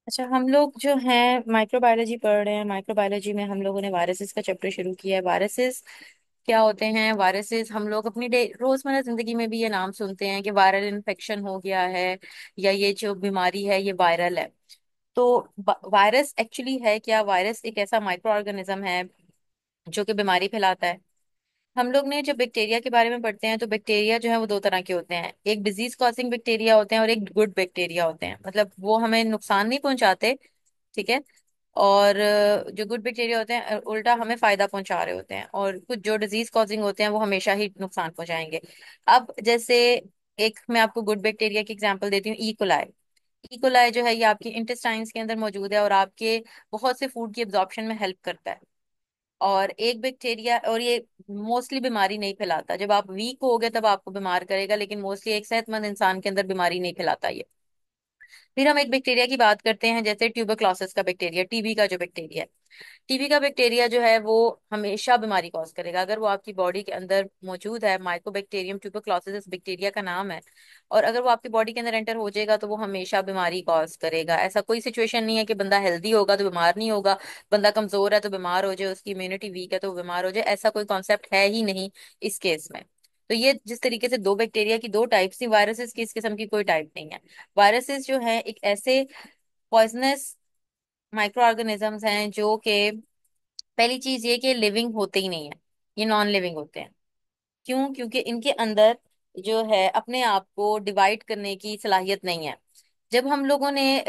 अच्छा, हम लोग जो हैं माइक्रोबायोलॉजी पढ़ रहे हैं। माइक्रोबायोलॉजी में हम लोगों ने वायरसेस का चैप्टर शुरू किया है। वायरसेस क्या होते हैं? वायरसेस हम लोग अपनी रोजमर्रा जिंदगी में भी ये नाम सुनते हैं कि वायरल इन्फेक्शन हो गया है, या ये जो बीमारी है ये वायरल है। तो वायरस एक्चुअली है क्या? वायरस एक ऐसा माइक्रो ऑर्गेनिज्म है जो कि बीमारी फैलाता है। हम लोग ने जब बैक्टीरिया के बारे में पढ़ते हैं तो बैक्टीरिया जो है वो दो तरह के होते हैं। एक डिजीज कॉजिंग बैक्टीरिया होते हैं और एक गुड बैक्टीरिया होते हैं, मतलब वो हमें नुकसान नहीं पहुंचाते। ठीक है। और जो गुड बैक्टीरिया होते हैं उल्टा हमें फायदा पहुंचा रहे होते हैं, और कुछ जो डिजीज कॉजिंग होते हैं वो हमेशा ही नुकसान पहुंचाएंगे। अब जैसे एक मैं आपको गुड बैक्टीरिया की एग्जांपल देती हूँ, इकोलाई। इकोलाई जो है ये आपके इंटेस्टाइन्स के अंदर मौजूद है और आपके बहुत से फूड की एब्जॉर्प्शन में हेल्प करता है। और एक बैक्टीरिया, और ये मोस्टली बीमारी नहीं फैलाता। जब आप वीक हो गए तब आपको बीमार करेगा, लेकिन मोस्टली एक सेहतमंद इंसान के अंदर बीमारी नहीं फैलाता ये। फिर हम एक बैक्टीरिया की बात करते हैं, जैसे ट्यूबरक्लोसिस का बैक्टीरिया, टीबी का जो बैक्टीरिया है। टीबी का बैक्टीरिया जो है वो हमेशा बीमारी कॉज करेगा अगर वो आपकी बॉडी के अंदर मौजूद है। माइकोबैक्टीरियम ट्यूबरक्लोसिस इस बैक्टीरिया का नाम है। और अगर वो आपकी बॉडी के अंदर एंटर हो जाएगा तो वो हमेशा बीमारी कॉज करेगा। ऐसा कोई सिचुएशन नहीं है कि बंदा हेल्दी होगा तो बीमार नहीं होगा, बंदा कमजोर है तो बीमार हो जाए, उसकी इम्यूनिटी वीक है तो वो बीमार हो जाए, ऐसा कोई कॉन्सेप्ट है ही नहीं इस केस में। तो ये जिस तरीके से दो बैक्टीरिया की दो टाइप्स थी, वायरसेस की इस किस्म की कोई टाइप नहीं है। वायरसेस जो है एक ऐसे पॉइजनस माइक्रो ऑर्गेनिजम्स हैं जो कि पहली चीज ये कि लिविंग होते ही नहीं है, ये नॉन लिविंग होते हैं। क्यों? क्योंकि इनके अंदर जो है अपने आप को डिवाइड करने की सलाहियत नहीं है। जब हम लोगों ने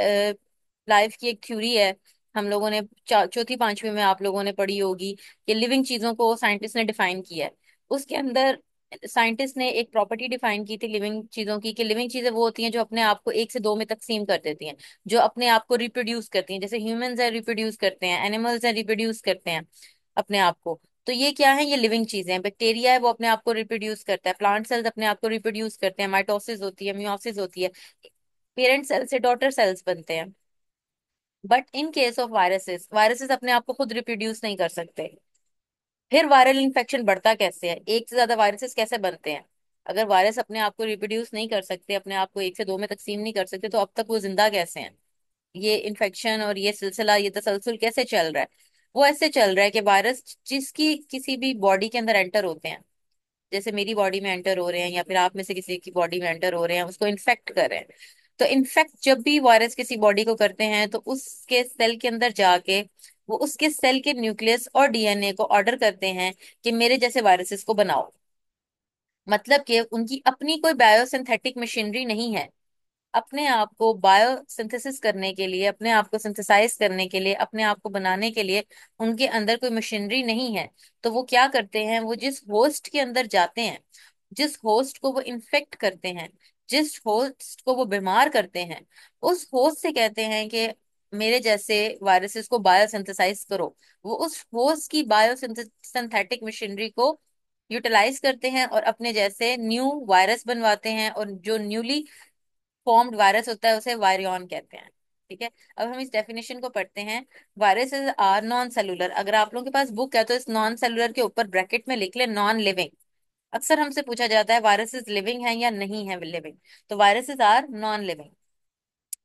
लाइफ की एक थ्योरी है, हम लोगों ने चौथी पांचवी में आप लोगों ने पढ़ी होगी कि लिविंग चीजों को साइंटिस्ट ने डिफाइन किया है। उसके अंदर साइंटिस्ट ने एक प्रॉपर्टी डिफाइन की थी लिविंग चीजों की, कि लिविंग चीजें वो होती हैं जो अपने आप को एक से दो में तकसीम कर देती हैं, जो अपने आप को रिप्रोड्यूस करती हैं। जैसे ह्यूमंस है रिप्रोड्यूस करते हैं, एनिमल्स है रिप्रोड्यूस करते हैं अपने आप को। तो ये क्या है? ये लिविंग चीजें हैं। बैक्टीरिया है वो अपने आप को रिप्रोड्यूस करता है, प्लांट सेल्स अपने आप को रिप्रोड्यूस करते हैं, माइटोसिस होती है, मियोसिस होती है, पेरेंट सेल से डॉटर सेल्स बनते हैं। But in case of viruses, viruses अपने आप को खुद रिप्रोड्यूस नहीं कर सकते। फिर वायरल इन्फेक्शन बढ़ता कैसे है? एक से ज्यादा वायरसेस कैसे बनते हैं? अगर वायरस अपने आप को रिप्रोड्यूस नहीं कर सकते, अपने आप को एक से दो में तकसीम नहीं कर सकते, तो अब तक वो जिंदा कैसे हैं? ये इन्फेक्शन और ये सिलसिला, ये तसलसल कैसे चल रहा है? वो ऐसे चल रहा है कि वायरस जिसकी किसी भी बॉडी के अंदर एंटर होते हैं, जैसे मेरी बॉडी में एंटर हो रहे हैं या फिर आप में से किसी की बॉडी में एंटर हो रहे हैं, उसको इन्फेक्ट कर रहे हैं। तो इन्फेक्ट जब भी वायरस किसी बॉडी को करते हैं तो उसके सेल के अंदर जाके वो उसके सेल के न्यूक्लियस और डीएनए को ऑर्डर करते हैं कि मेरे जैसे वायरसेस को बनाओ। मतलब कि उनकी अपनी कोई बायोसिंथेटिक मशीनरी नहीं है। अपने आप को बायोसिंथेसिस करने के लिए, अपने आप को सिंथेसाइज करने के लिए, अपने आप को बनाने के लिए उनके अंदर कोई मशीनरी नहीं है। तो वो क्या करते हैं? वो जिस होस्ट के अंदर जाते हैं, जिस होस्ट को वो इन्फेक्ट करते हैं, जिस होस्ट को वो बीमार करते हैं, उस होस्ट से कहते हैं कि मेरे जैसे वायरसेस को बायोसिंथेसाइज करो। वो उस होस्ट की बायोसिंथेटिक मशीनरी को यूटिलाइज करते हैं और अपने जैसे न्यू वायरस बनवाते हैं, और जो न्यूली फॉर्म्ड वायरस होता है उसे वायरियन कहते हैं। ठीक है। अब हम इस डेफिनेशन को पढ़ते हैं। Viruses are non cellular. अगर आप लोगों के पास बुक है तो इस नॉन सेलुलर के ऊपर ब्रैकेट में लिख ले नॉन लिविंग। अक्सर हमसे पूछा जाता है वायरसेस लिविंग है या नहीं है लिविंग। तो वायरसेस आर नॉन लिविंग,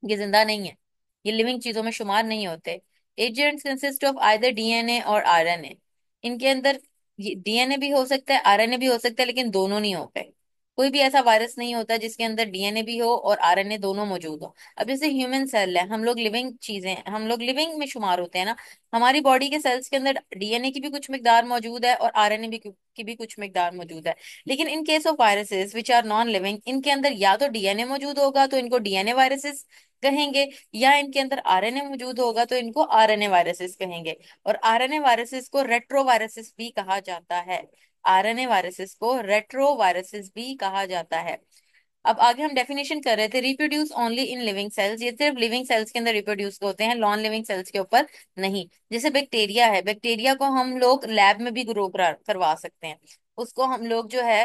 ये जिंदा नहीं है, ये लिविंग चीजों में शुमार नहीं होते। Agents consist of either DNA और आरएनए। इनके अंदर डीएनए भी हो सकता है, आरएनए भी हो सकता है, लेकिन दोनों नहीं होते। कोई भी ऐसा वायरस नहीं होता जिसके अंदर डीएनए भी हो और आरएनए दोनों मौजूद हो। अब जैसे ह्यूमन सेल है, हम लोग लिविंग चीजें हैं, हम लोग लिविंग में शुमार होते हैं ना। हमारी बॉडी के सेल्स के अंदर डीएनए की भी कुछ मिकदार मौजूद है और आरएनए भी की भी कुछ मिकदार मौजूद है। लेकिन in case of viruses which are non living, इनके अंदर या तो डीएनए मौजूद होगा तो इनको डीएनए वायरसेस कहेंगे, या इनके अंदर आरएनए मौजूद होगा तो इनको आरएनए वायरसेस कहेंगे। और आरएनए वायरसेस को रेट्रो वायरसेस भी कहा जाता है। आरएनए वायरसेस को रेट्रो वायरसेस भी कहा जाता है। अब आगे हम डेफिनेशन कर रहे थे, reproduce only in living cells. ये सिर्फ लिविंग सेल्स के अंदर रिप्रोड्यूस होते हैं, नॉन लिविंग सेल्स के ऊपर नहीं। जैसे बैक्टीरिया है, बैक्टीरिया को हम लोग लैब में भी ग्रो करवा सकते हैं। उसको हम लोग जो है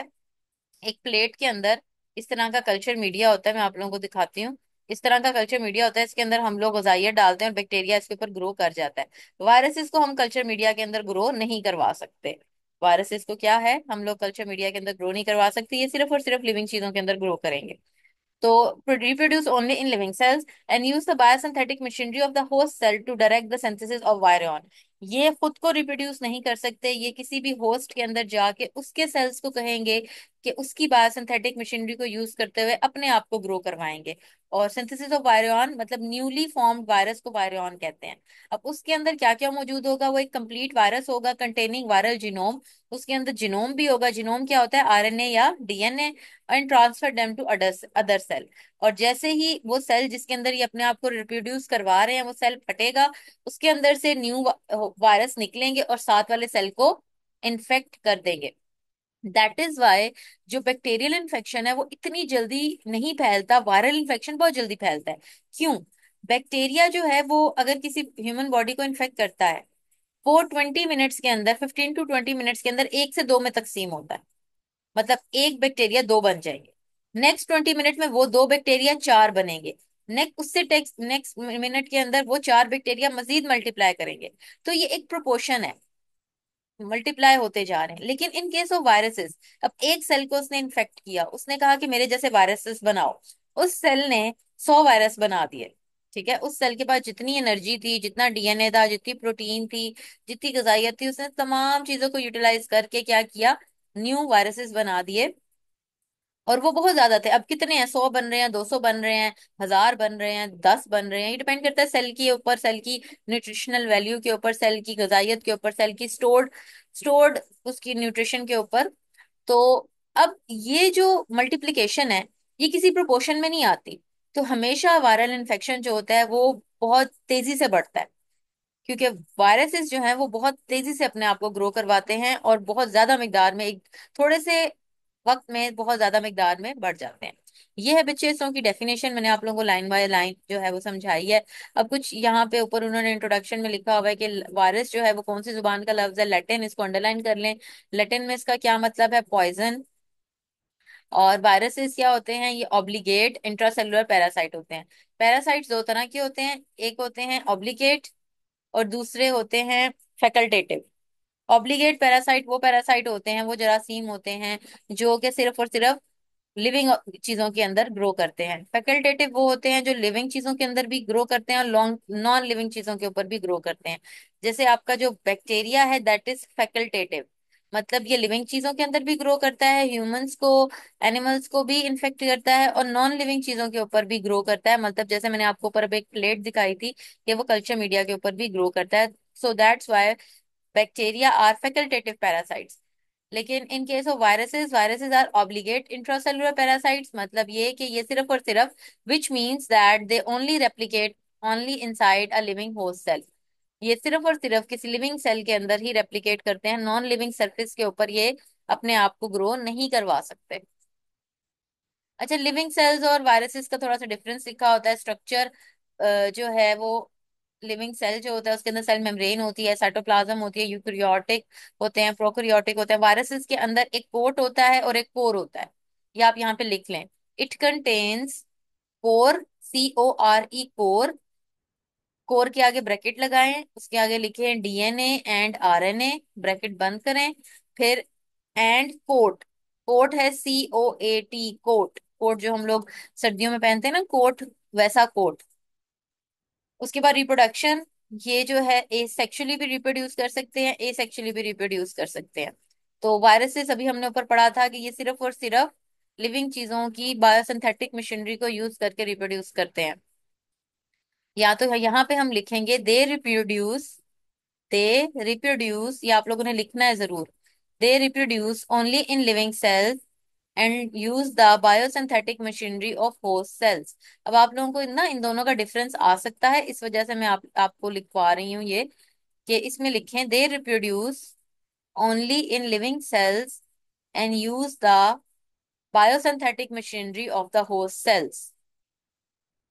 एक प्लेट के अंदर, इस तरह का कल्चर मीडिया होता है, मैं आप लोगों को दिखाती हूँ। इस तरह का कल्चर मीडिया होता है, इसके अंदर हम लोग ग़िज़ाइयत डालते हैं और बैक्टीरिया इसके ऊपर ग्रो कर जाता है। वायरसेस को हम कल्चर मीडिया के अंदर ग्रो नहीं करवा सकते। वायरसेस को क्या है, हम लोग कल्चर मीडिया के अंदर ग्रो नहीं करवा सकते, ये सिर्फ और सिर्फ लिविंग चीजों के अंदर ग्रो करेंगे। तो reproduce only in living cells and use the biosynthetic machinery of the host cell to direct the synthesis of virion। ये खुद को रिप्रोड्यूस नहीं कर सकते, ये किसी भी होस्ट के अंदर जाके उसके सेल्स को कहेंगे कि उसकी बायोसिंथेटिक मशीनरी को यूज करते हुए अपने आप को ग्रो करवाएंगे। और सिंथेसिस ऑफ वायरियन मतलब न्यूली फॉर्म्ड वायरस को वायरियन कहते हैं। अब उसके अंदर क्या क्या मौजूद होगा, वो एक कंप्लीट वायरस होगा कंटेनिंग वायरल जीनोम। उसके अंदर जीनोम भी होगा। जीनोम क्या होता है, आरएनए या DNA, and transfer them to other cell. और जैसे ही वो सेल जिसके अंदर ये अपने आप को रिप्रोड्यूस करवा रहे हैं वो सेल फटेगा, उसके अंदर से न्यू वायरस निकलेंगे और साथ वाले सेल को इन्फेक्ट कर देंगे। दैट इज वाई जो बैक्टीरियल इन्फेक्शन है वो इतनी जल्दी नहीं फैलता, वायरल इन्फेक्शन बहुत जल्दी फैलता है। क्यों? बैक्टीरिया जो है वो अगर किसी ह्यूमन बॉडी को इन्फेक्ट करता है, वो 20 मिनट्स के अंदर, 15 to 20 मिनट्स के अंदर एक से दो में तकसीम होता है। मतलब एक बैक्टीरिया दो बन जाएंगे, नेक्स्ट 20 मिनट में वो दो बैक्टीरिया चार बनेंगे, नेक्स्ट मिनट के अंदर वो चार बैक्टीरिया मजीद मल्टीप्लाई करेंगे। तो ये एक प्रोपोर्शन है, मल्टीप्लाई होते जा रहे हैं। लेकिन इन केस ऑफ वायरसेस, अब एक सेल को उसने इन्फेक्ट किया, उसने कहा कि मेरे जैसे वायरसेस बनाओ, उस सेल ने 100 वायरस बना दिए। ठीक है, उस सेल के पास जितनी एनर्जी थी, जितना डीएनए था, जितनी प्रोटीन थी, जितनी गजाइत थी, उसने तमाम चीजों को यूटिलाइज करके क्या किया, न्यू वायरसेस बना दिए। और वो बहुत ज्यादा थे। अब कितने हैं, 100 बन रहे हैं, 200 बन रहे हैं, 1000 बन रहे हैं, 10 बन रहे हैं, ये डिपेंड करता है सेल के ऊपर, सेल की न्यूट्रिशनल वैल्यू के ऊपर, सेल की गजाइत के ऊपर, सेल की स्टोर्ड उसकी न्यूट्रिशन के ऊपर। तो अब ये जो मल्टीप्लिकेशन है, ये किसी प्रोपोर्शन में नहीं आती। तो हमेशा वायरल इन्फेक्शन जो होता है वो बहुत तेजी से बढ़ता है, क्योंकि वायरसेस जो हैं वो बहुत तेजी से अपने आप को ग्रो करवाते हैं और बहुत ज्यादा मिकदार में, एक थोड़े से वक्त में बहुत ज्यादा मिकदार में बढ़ जाते हैं। ये है बच्चे इसों की डेफिनेशन, मैंने आप लोगों को लाइन बाय लाइन जो है वो समझाई है। अब कुछ यहाँ पे ऊपर उन्होंने इंट्रोडक्शन में लिखा हुआ है कि वायरस जो है वो कौन सी जुबान का लफ्ज है, लैटिन, इसको अंडरलाइन कर लें। लैटिन में इसका क्या मतलब है, पॉइजन। और वायरसेस क्या होते हैं, ये ऑब्लिगेट इंट्रासेलुलर पैरासाइट होते हैं। पैरासाइट्स दो तरह के होते हैं, एक होते हैं ऑब्लिगेट और दूसरे होते हैं फैकल्टेटिव। ऑब्लिगेट पैरासाइट वो पैरासाइट होते हैं, वो जरासीम होते हैं जो कि सिर्फ और सिर्फ लिविंग चीजों के अंदर ग्रो करते हैं। फैकल्टेटिव वो होते हैं जो लिविंग चीजों के अंदर भी ग्रो करते हैं और लॉन्ग नॉन लिविंग चीजों के ऊपर भी ग्रो करते हैं। जैसे आपका जो बैक्टीरिया है दैट इज फैकल्टेटिव, मतलब ये लिविंग चीजों के अंदर भी ग्रो करता है, ह्यूमंस को, एनिमल्स को भी इन्फेक्ट करता है, और नॉन लिविंग चीजों के ऊपर भी ग्रो करता है। मतलब जैसे मैंने आपको ऊपर अब एक प्लेट दिखाई थी कि वो कल्चर मीडिया के ऊपर भी ग्रो करता है। So that's why bacteria are facultative parasites. लेकिन in case of viruses, viruses are obligate intracellular parasites, मतलब ये कि ये सिर्फ और सिर्फ, which means that they only replicate only inside a living host cell. ये सिर्फ और सिर्फ किसी लिविंग सेल के अंदर ही रेप्लिकेट करते हैं, नॉन लिविंग सरफेस के ऊपर ये अपने आप को ग्रो नहीं करवा सकते। अच्छा, लिविंग सेल्स और वायरसेस का थोड़ा सा डिफरेंस लिखा होता है। स्ट्रक्चर जो है वो, लिविंग सेल जो होता है उसके अंदर सेल मेम्ब्रेन होती है, साइटोप्लाज्म होती है, यूकैरियोटिक होते हैं, प्रोकैरियोटिक होते हैं। वायरसेस के अंदर एक कोट होता है और एक कोर होता है। ये आप यहाँ पे लिख लें, it contains core, CORE, core. Core के आगे ब्रैकेट लगाएं, उसके आगे लिखे डीएनए एंड आरएनए, ब्रैकेट बंद करें। फिर एंड कोट, कोट है COAT, कोट, कोट जो हम लोग सर्दियों में पहनते हैं ना कोट, वैसा कोट। उसके बाद रिप्रोडक्शन, ये जो है ए सेक्सुअली भी रिप्रोड्यूस कर सकते हैं, ए सेक्सुअली भी रिप्रोड्यूस कर सकते हैं। तो वायरसेस अभी हमने ऊपर पढ़ा था कि ये सिर्फ और सिर्फ लिविंग चीजों की बायोसिंथेटिक मशीनरी को यूज करके रिप्रोड्यूस करते हैं। या तो यहाँ पे हम लिखेंगे दे रिप्रोड्यूस, ये आप लोगों ने लिखना है जरूर। They reproduce only in living cells and use the biosynthetic machinery of host cells. अब आप लोगों को ना इन दोनों का डिफरेंस आ सकता है, इस वजह से मैं आपको लिखवा रही हूँ ये, कि इसमें लिखें they reproduce only in living cells and use the biosynthetic machinery of the host cells.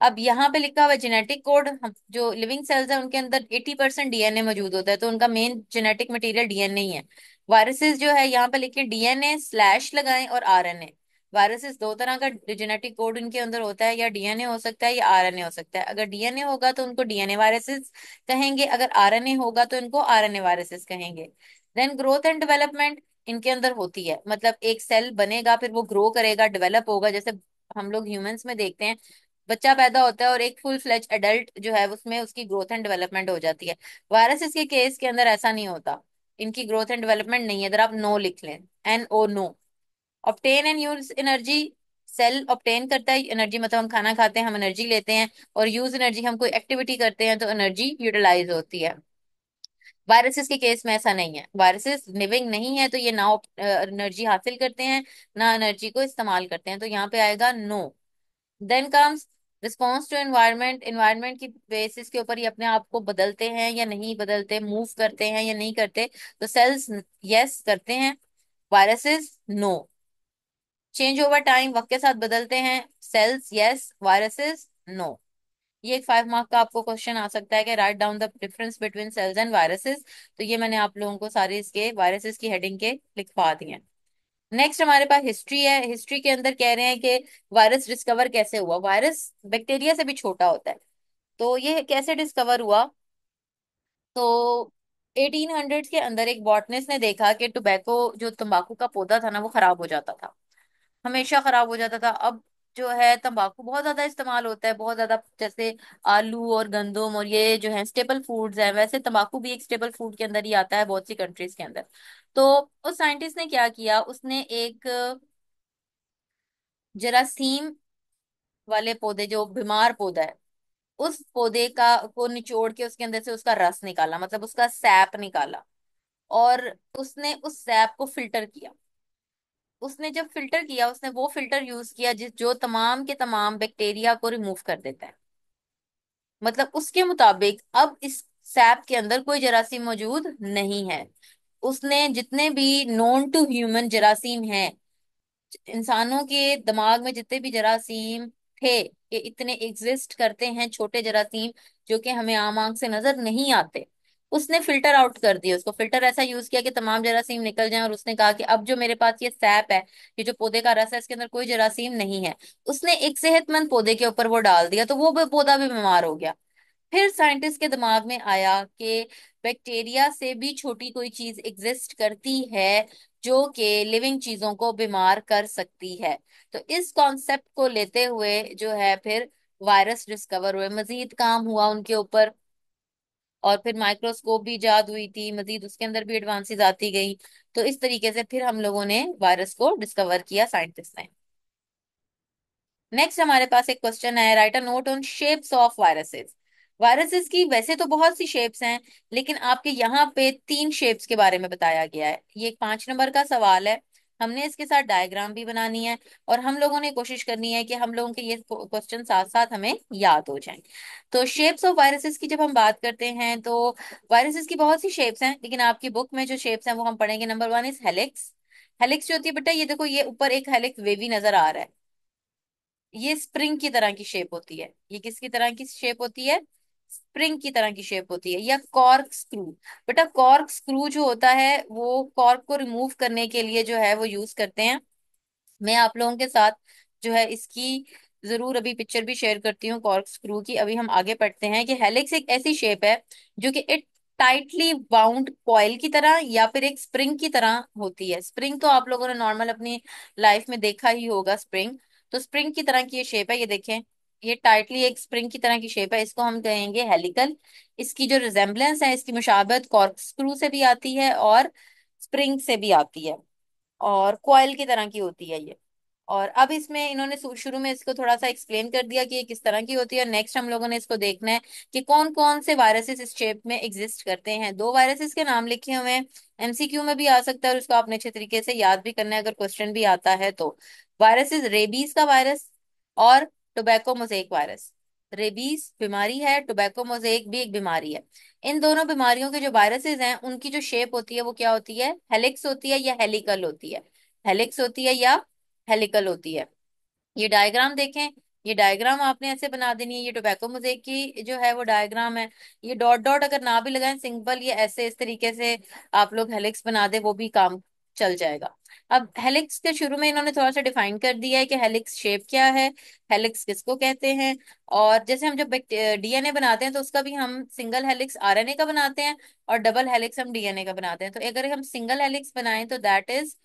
अब यहाँ पे लिखा हुआ है जेनेटिक कोड, हम जो लिविंग सेल्स है उनके अंदर 80% डीएनए मौजूद होता है, तो उनका मेन जेनेटिक मटेरियल डीएनए ही है। वायरसेस जो है यहाँ पे लिखे डीएनए स्लैश लगाएं और आरएनए। वायरसेस दो तरह का जेनेटिक कोड इनके अंदर होता है, या डीएनए हो सकता है या आरएनए हो सकता है। अगर डीएनए होगा तो उनको डीएनए वायरसेस कहेंगे, अगर आरएनए होगा तो इनको आरएनए वायरसेस कहेंगे। देन ग्रोथ एंड डेवलपमेंट इनके अंदर होती है, मतलब एक सेल बनेगा, फिर वो ग्रो करेगा, डेवलप होगा। जैसे हम लोग ह्यूमंस में देखते हैं, बच्चा पैदा होता है और एक फुल फ्लेज एडल्ट जो है उसमें उसकी ग्रोथ एंड डेवलपमेंट हो जाती है। वायरसेस के केस के अंदर ऐसा नहीं होता, इनकी ग्रोथ एंड डेवलपमेंट नहीं है। अगर आप नो लिख लें, NO, no. Obtain and use energy, cell obtain करता है एनर्जी, मतलब हम खाना खाते हैं, हम एनर्जी लेते हैं। और यूज एनर्जी, हम कोई एक्टिविटी करते हैं तो एनर्जी यूटिलाइज होती है। वायरसेस के केस में ऐसा नहीं है, वायरसेस लिविंग नहीं है तो ये ना एनर्जी हासिल करते हैं ना एनर्जी को इस्तेमाल करते हैं, तो यहाँ पे आएगा no. Then comes response to environment, environment की बेसिस के ऊपर ये अपने आप को बदलते हैं या नहीं बदलते, मूव करते हैं या नहीं करते। तो सेल्स यस करते हैं, viruses no. Change over time, वक्त के साथ बदलते हैं, सेल्स यस, वायरसेस नो। ये एक 5 मार्क का आपको क्वेश्चन आ सकता है कि write down the difference between cells and viruses. तो ये मैंने आप लोगों को सारे इसके वायरसेस की हेडिंग के लिखवा दिए हैं। नेक्स्ट हमारे पास हिस्ट्री है। हिस्ट्री के अंदर कह रहे हैं कि वायरस डिस्कवर कैसे हुआ। वायरस बैक्टीरिया से भी छोटा होता है, तो ये कैसे डिस्कवर हुआ। तो 1800 के अंदर एक बॉटनिस्ट ने देखा कि टोबैको, जो तंबाकू का पौधा था ना, वो खराब हो जाता था, हमेशा खराब हो जाता था। अब जो है तंबाकू बहुत ज्यादा इस्तेमाल होता है, बहुत ज्यादा, जैसे आलू और गंदम और ये जो है स्टेपल फूड्स हैं, वैसे तंबाकू भी एक स्टेपल फूड के अंदर ही आता है बहुत सी कंट्रीज के अंदर। तो उस साइंटिस्ट ने क्या किया, उसने एक जरासीम वाले पौधे, जो बीमार पौधा है, उस पौधे का को निचोड़ के उसके अंदर से उसका रस निकाला, मतलब उसका सैप निकाला। और उसने उस सैप को फिल्टर किया। उसने जब फिल्टर किया, उसने वो फिल्टर यूज किया जिस जो तमाम के तमाम बैक्टीरिया को रिमूव कर देता है। मतलब उसके मुताबिक अब इस सैप के अंदर कोई जरासीम मौजूद नहीं है। उसने जितने भी नोन टू ह्यूमन जरासीम हैं, इंसानों के दिमाग में जितने भी जरासीम थे, ये इतने एग्जिस्ट करते हैं, छोटे जरासीम जो कि हमें आम आंख से नजर नहीं आते, उसने फिल्टर आउट कर दिया। उसको फिल्टर ऐसा यूज किया कि तमाम जरासीम निकल जाएं, और उसने कहा कि अब जो मेरे पास ये सैप है, ये जो पौधे का रस है, इसके अंदर कोई जरासीम नहीं है। उसने एक सेहतमंद पौधे के ऊपर वो डाल दिया, तो वो पौधा भी बीमार हो गया। फिर साइंटिस्ट के दिमाग में आया कि बैक्टीरिया से भी छोटी कोई चीज एग्जिस्ट करती है जो कि लिविंग चीजों को बीमार कर सकती है। तो इस कॉन्सेप्ट को लेते हुए जो है फिर वायरस डिस्कवर हुए, मजीद काम हुआ उनके ऊपर। और फिर माइक्रोस्कोप भी इजाद हुई थी, मजीद उसके अंदर भी एडवांसेस आती गई। तो इस तरीके से फिर हम लोगों ने वायरस को डिस्कवर किया, साइंटिस्ट ने। नेक्स्ट हमारे पास एक क्वेश्चन है, right a note on shapes of viruses. Viruses की वैसे तो बहुत सी शेप्स हैं, लेकिन आपके यहाँ पे 3 शेप्स के बारे में बताया गया है। ये एक 5 नंबर का सवाल है, हमने इसके साथ डायग्राम भी बनानी है, और हम लोगों ने कोशिश करनी है कि हम लोगों के ये क्वेश्चन साथ साथ हमें याद हो जाएं। तो शेप्स ऑफ वायरसेस की जब हम बात करते हैं, तो वायरसेस की बहुत सी शेप्स हैं, लेकिन आपकी बुक में जो शेप्स हैं वो हम पढ़ेंगे। Number 1 is helix. हेलिक्स जो होती है बेटा, ये देखो, ये ऊपर एक हेलिक्स वेवी नजर आ रहा है, ये स्प्रिंग की तरह की शेप होती है। ये किसकी तरह की शेप होती है, स्प्रिंग की तरह की शेप होती है। या कॉर्क स्क्रू, बेटा कॉर्क स्क्रू जो होता है वो कॉर्क को रिमूव करने के लिए जो है वो यूज करते हैं। मैं आप लोगों के साथ जो है इसकी जरूर अभी पिक्चर भी शेयर करती हूँ कॉर्क स्क्रू की। अभी हम आगे पढ़ते हैं कि हेलिक्स एक ऐसी शेप है जो कि इट टाइटली बाउंड कॉइल की तरह या फिर एक स्प्रिंग की तरह होती है। स्प्रिंग तो आप लोगों ने नॉर्मल अपनी लाइफ में देखा ही होगा, स्प्रिंग। तो स्प्रिंग की तरह की ये शेप है, ये देखें, ये टाइटली एक स्प्रिंग की तरह की शेप है, इसको हम कहेंगे हेलिकल। इसकी जो रिजेम्बलेंस है, इसकी मुशाबहत कॉर्क स्क्रू से भी आती है और स्प्रिंग से भी आती है, और कॉइल की तरह की होती है ये। और अब इसमें इन्होंने शुरू में इसको थोड़ा सा एक्सप्लेन कर दिया कि ये किस तरह की होती है। और नेक्स्ट हम लोगों ने इसको देखना है कि कौन कौन से वायरसेस इस शेप में एग्जिस्ट करते हैं। 2 वायरसेस के नाम लिखे हुए हैं, MCQ में भी आ सकता है, और उसको आपने अच्छे तरीके से याद भी करना है अगर क्वेश्चन भी आता है तो। वायरसेस, रेबीज का वायरस और टोबैको मोजेक वायरस। रेबीज बीमारी है, टोबैको मोजेक भी एक बीमारी है। इन दोनों बीमारियों के जो वायरसेस हैं उनकी जो शेप होती है वो क्या होती है, हेलिक्स होती है या हेलिकल होती है। हेलिक्स होती है या हेलिकल होती है। ये डायग्राम देखें, ये डायग्राम आपने ऐसे बना देनी है। ये टोबैको मोज़ेक की जो है वो डायग्राम है। ये डॉट डॉट अगर ना भी लगाएं, सिंपल ये ऐसे इस तरीके से आप लोग हेलिक्स बना दे, वो भी काम चल जाएगा। अब हेलिक्स के शुरू में इन्होंने थोड़ा सा डिफाइन कर दिया है कि हेलिक्स शेप क्या है, हेलिक्स किसको कहते हैं। और जैसे हम जब DNA बनाते हैं तो उसका भी हम सिंगल हेलिक्स RNA का बनाते हैं, और डबल हेलिक्स हम DNA का बनाते हैं। तो अगर हम सिंगल हेलिक्स बनाएं तो that is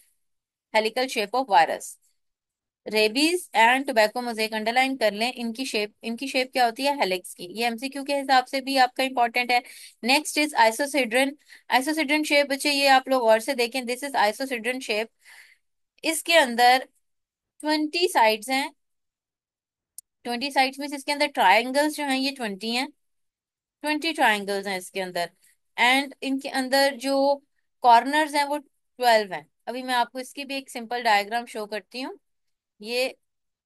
helical shape of virus. Rabies and tobacco mosaic underline कर लें। इनकी शेप क्या होती है, हेलिक्स की। ये एमसीक्यू के हिसाब से भी आपका इंपॉर्टेंट है। Next is icosahedron. Icosahedron shape बच्चे ये आप लोग और से देखें, दिस इज आइसोसिड्रन शेप। इसके अंदर 20 साइड्स हैं। 20 साइड्स में इसके अंदर ट्राइंगल्स जो हैं ये 20 हैं। 20 ट्राइंगल्स हैं इसके अंदर। एंड इनके अंदर जो कॉर्नर्स हैं वो 12 हैं। अभी मैं आपको इसकी भी एक सिंपल डायग्राम शो करती हूँ। ये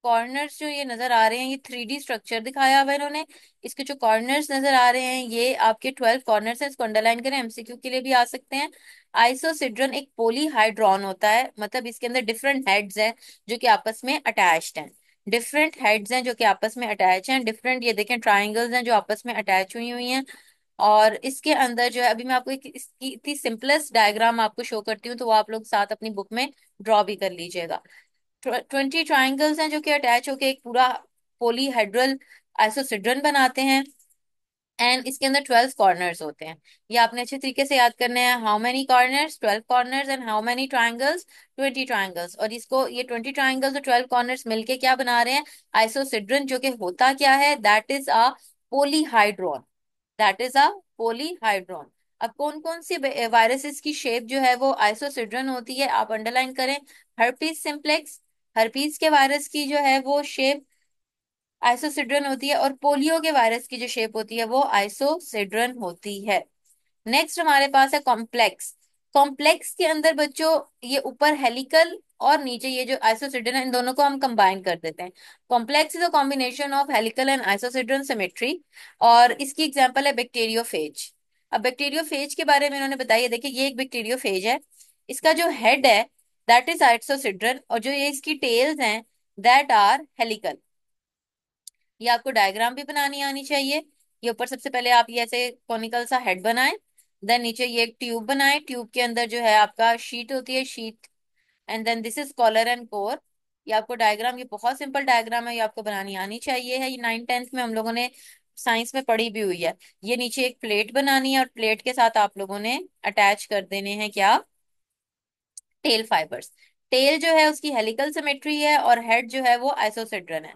कॉर्नर्स जो ये नजर आ रहे हैं, ये 3D स्ट्रक्चर दिखाया हुआ है इन्होंने। इसके जो कॉर्नर्स नजर आ रहे हैं ये आपके 12 कॉर्नर्स हैं। इसको अंडरलाइन करें, एमसीक्यू के लिए भी आ सकते हैं। आइसोसिड्रन एक पोलीहाइड्रॉन होता है, मतलब इसके अंदर डिफरेंट हेड्स हैं जो कि आपस में अटैच्ड हैं। डिफरेंट हेड्स हैं जो कि आपस में अटैच हैं। डिफरेंट ये देखें ट्राइंगल्स हैं जो आपस में अटैच हुई हुई हैं। और इसके अंदर जो है, अभी मैं आपको एक इसकी इतनी सिंपलेस्ट डायग्राम आपको शो करती हूँ, तो वो आप लोग साथ अपनी बुक में ड्रॉ भी कर लीजिएगा। 20 ट्राइंगल्स हैं जो कि अटैच होके एक पूरा पोलीहेड्रल आइसोसिड्रन बनाते हैं। एंड इसके अंदर 12 कॉर्नर्स होते हैं। ये आपने अच्छे तरीके से याद करने हैं। How many corners, 12 corners. And how many triangles, 20 triangles. और इसको ये 20 ट्राइंगल्स और 12 कॉर्नर्स मिलके क्या बना रहे हैं, आइसोसिड्रन, जो कि होता क्या है, that is a polyhedron. That is a polyhedron. अब कौन कौन सी वायरसेस की शेप जो है वो आइसोसिड्रन होती है, आप अंडरलाइन करें। हर्पीस सिंप्लेक्स, हर्पीस के वायरस की जो है वो शेप आइसोसिड्रन होती है। और पोलियो के वायरस की जो शेप होती है वो आइसोसिड्रन होती है। नेक्स्ट हमारे पास है कॉम्प्लेक्स। कॉम्प्लेक्स के अंदर बच्चों ये ऊपर हेलिकल और नीचे ये जो आइसोसिड्रन है, इन दोनों को हम कंबाइन कर देते हैं। Complex is a combination of helical and icosahedron symmetry. और इसकी एग्जांपल है बैक्टीरियोफेज। अब बैक्टीरियोफेज के बारे में इन्होंने बताया, देखिए ये एक बैक्टीरियोफेज है। इसका जो हेड है दैट इज आइसोसिड्रन, और जो ये इसकी टेल्स हैं दैट आर हेलिकल। ये आपको डायग्राम भी बनानी आनी चाहिए। ये ऊपर सबसे पहले आप ये ऐसे कॉनिकल सा हेड बनाएं। देन नीचे ये एक ट्यूब बनाएं, ट्यूब के अंदर जो है आपका शीट होती है, sheet. And then this is collar and core. ये आपको डायग्राम, ये बहुत सिंपल डायग्राम है, ये आपको बनानी आनी चाहिए है। ये 9th 10th में हम लोगों ने साइंस में पढ़ी भी हुई है। ये नीचे एक प्लेट बनानी है और प्लेट के साथ आप लोगों ने अटैच कर देने हैं क्या, टेल फाइबर्स। टेल जो है उसकी हेलिकल सिमेट्री है और हेड जो है वो आइसोसिड्रन है।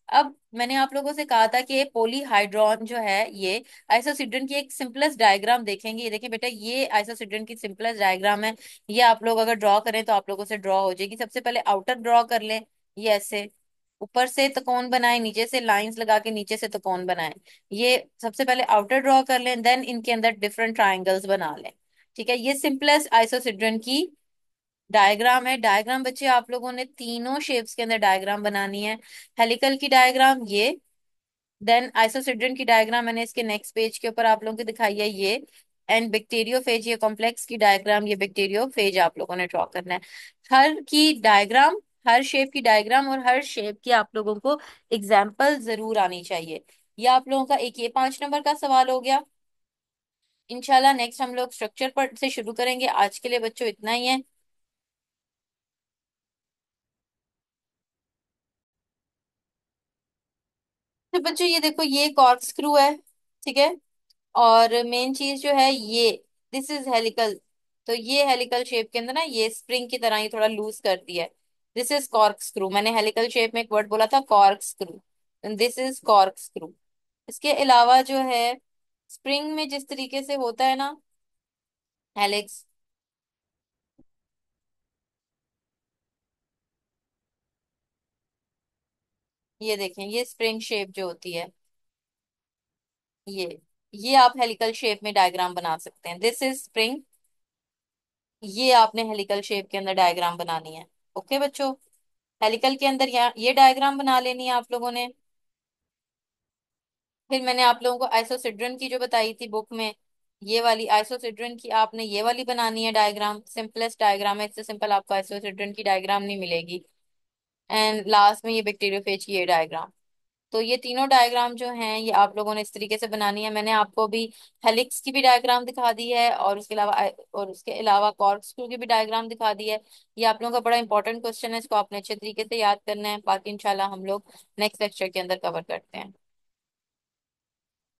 अब मैंने आप लोगों से कहा था कि पोलीहाइड्रॉन जो है ये आइसोसिड्रन की एक सिंपलेस्ट डायग्राम देखेंगे। ये देखिए बेटा, ये आइसोसिड्रन की सिंपलेस्ट डायग्राम है। ये आप लोग अगर ड्रॉ करें तो आप लोगों से ड्रॉ हो जाएगी। सबसे पहले आउटर ड्रॉ कर लें, ये ऐसे ऊपर से त्रिकोण बनाए, नीचे से लाइंस लगा के नीचे से त्रिकोण बनाए। ये सबसे पहले आउटर ड्रॉ कर लें, देन इनके अंदर डिफरेंट ट्राइंगल्स बना लें। ठीक है, ये सिंपलेस्ट आइसोसिड्रन की डायग्राम है। डायग्राम बच्चे आप लोगों ने तीनों शेप्स के अंदर डायग्राम बनानी है। हेलिकल की डायग्राम ये, देन आइसोसिड्रन की डायग्राम मैंने इसके नेक्स्ट पेज के ऊपर आप लोगों को दिखाई है ये। एंड बैक्टीरियोफेज, ये कॉम्प्लेक्स की डायग्राम, ये बैक्टीरियोफेज आप लोगों ने ड्रॉ करना है। हर की डायग्राम, हर शेप की डायग्राम और हर शेप की आप लोगों को एग्जाम्पल जरूर आनी चाहिए। ये आप लोगों का एक ये 5 नंबर का सवाल हो गया। इंशाल्लाह नेक्स्ट हम लोग स्ट्रक्चर पर से शुरू करेंगे। आज के लिए बच्चों इतना ही है। तो बच्चों ये देखो, ये कॉर्क स्क्रू है, ठीक है। और मेन चीज जो है ये, दिस इज हेलिकल। तो ये हेलिकल शेप के अंदर ना ये स्प्रिंग की तरह ये थोड़ा लूज करती है। This is cork screw. मैंने हेलिकल शेप में एक वर्ड बोला था, cork screw. This is cork screw. इसके अलावा जो है स्प्रिंग में जिस तरीके से होता है ना हेलिक्स, ये देखें, ये स्प्रिंग शेप जो होती है ये आप हेलिकल शेप में डायग्राम बना सकते हैं। This is spring. ये आपने हेलिकल शेप के अंदर डायग्राम बनानी है। ओके बच्चों, हेलिकल के अंदर यहाँ ये डायग्राम बना लेनी है आप लोगों ने। फिर मैंने आप लोगों को आइसोसिड्रन की जो बताई थी बुक में, ये वाली आइसोसिड्रन की आपने ये वाली बनानी है डायग्राम। सिंपलेस्ट डायग्राम है, इससे सिंपल आपको आइसोसिड्रन की डायग्राम नहीं मिलेगी। एंड लास्ट में ये बैक्टीरियोफेज की ये डायग्राम। तो ये तीनों डायग्राम जो हैं ये आप लोगों ने इस तरीके से बनानी है। मैंने आपको भी हेलिक्स की भी डायग्राम दिखा दी है और उसके अलावा कॉर्कस्क्रू की भी डायग्राम दिखा दी है। ये आप लोगों का बड़ा इंपॉर्टेंट क्वेश्चन है, इसको आपने अच्छे तरीके से याद करना है। बाकी इंशाल्लाह हम लोग नेक्स्ट लेक्चर के अंदर कवर करते हैं।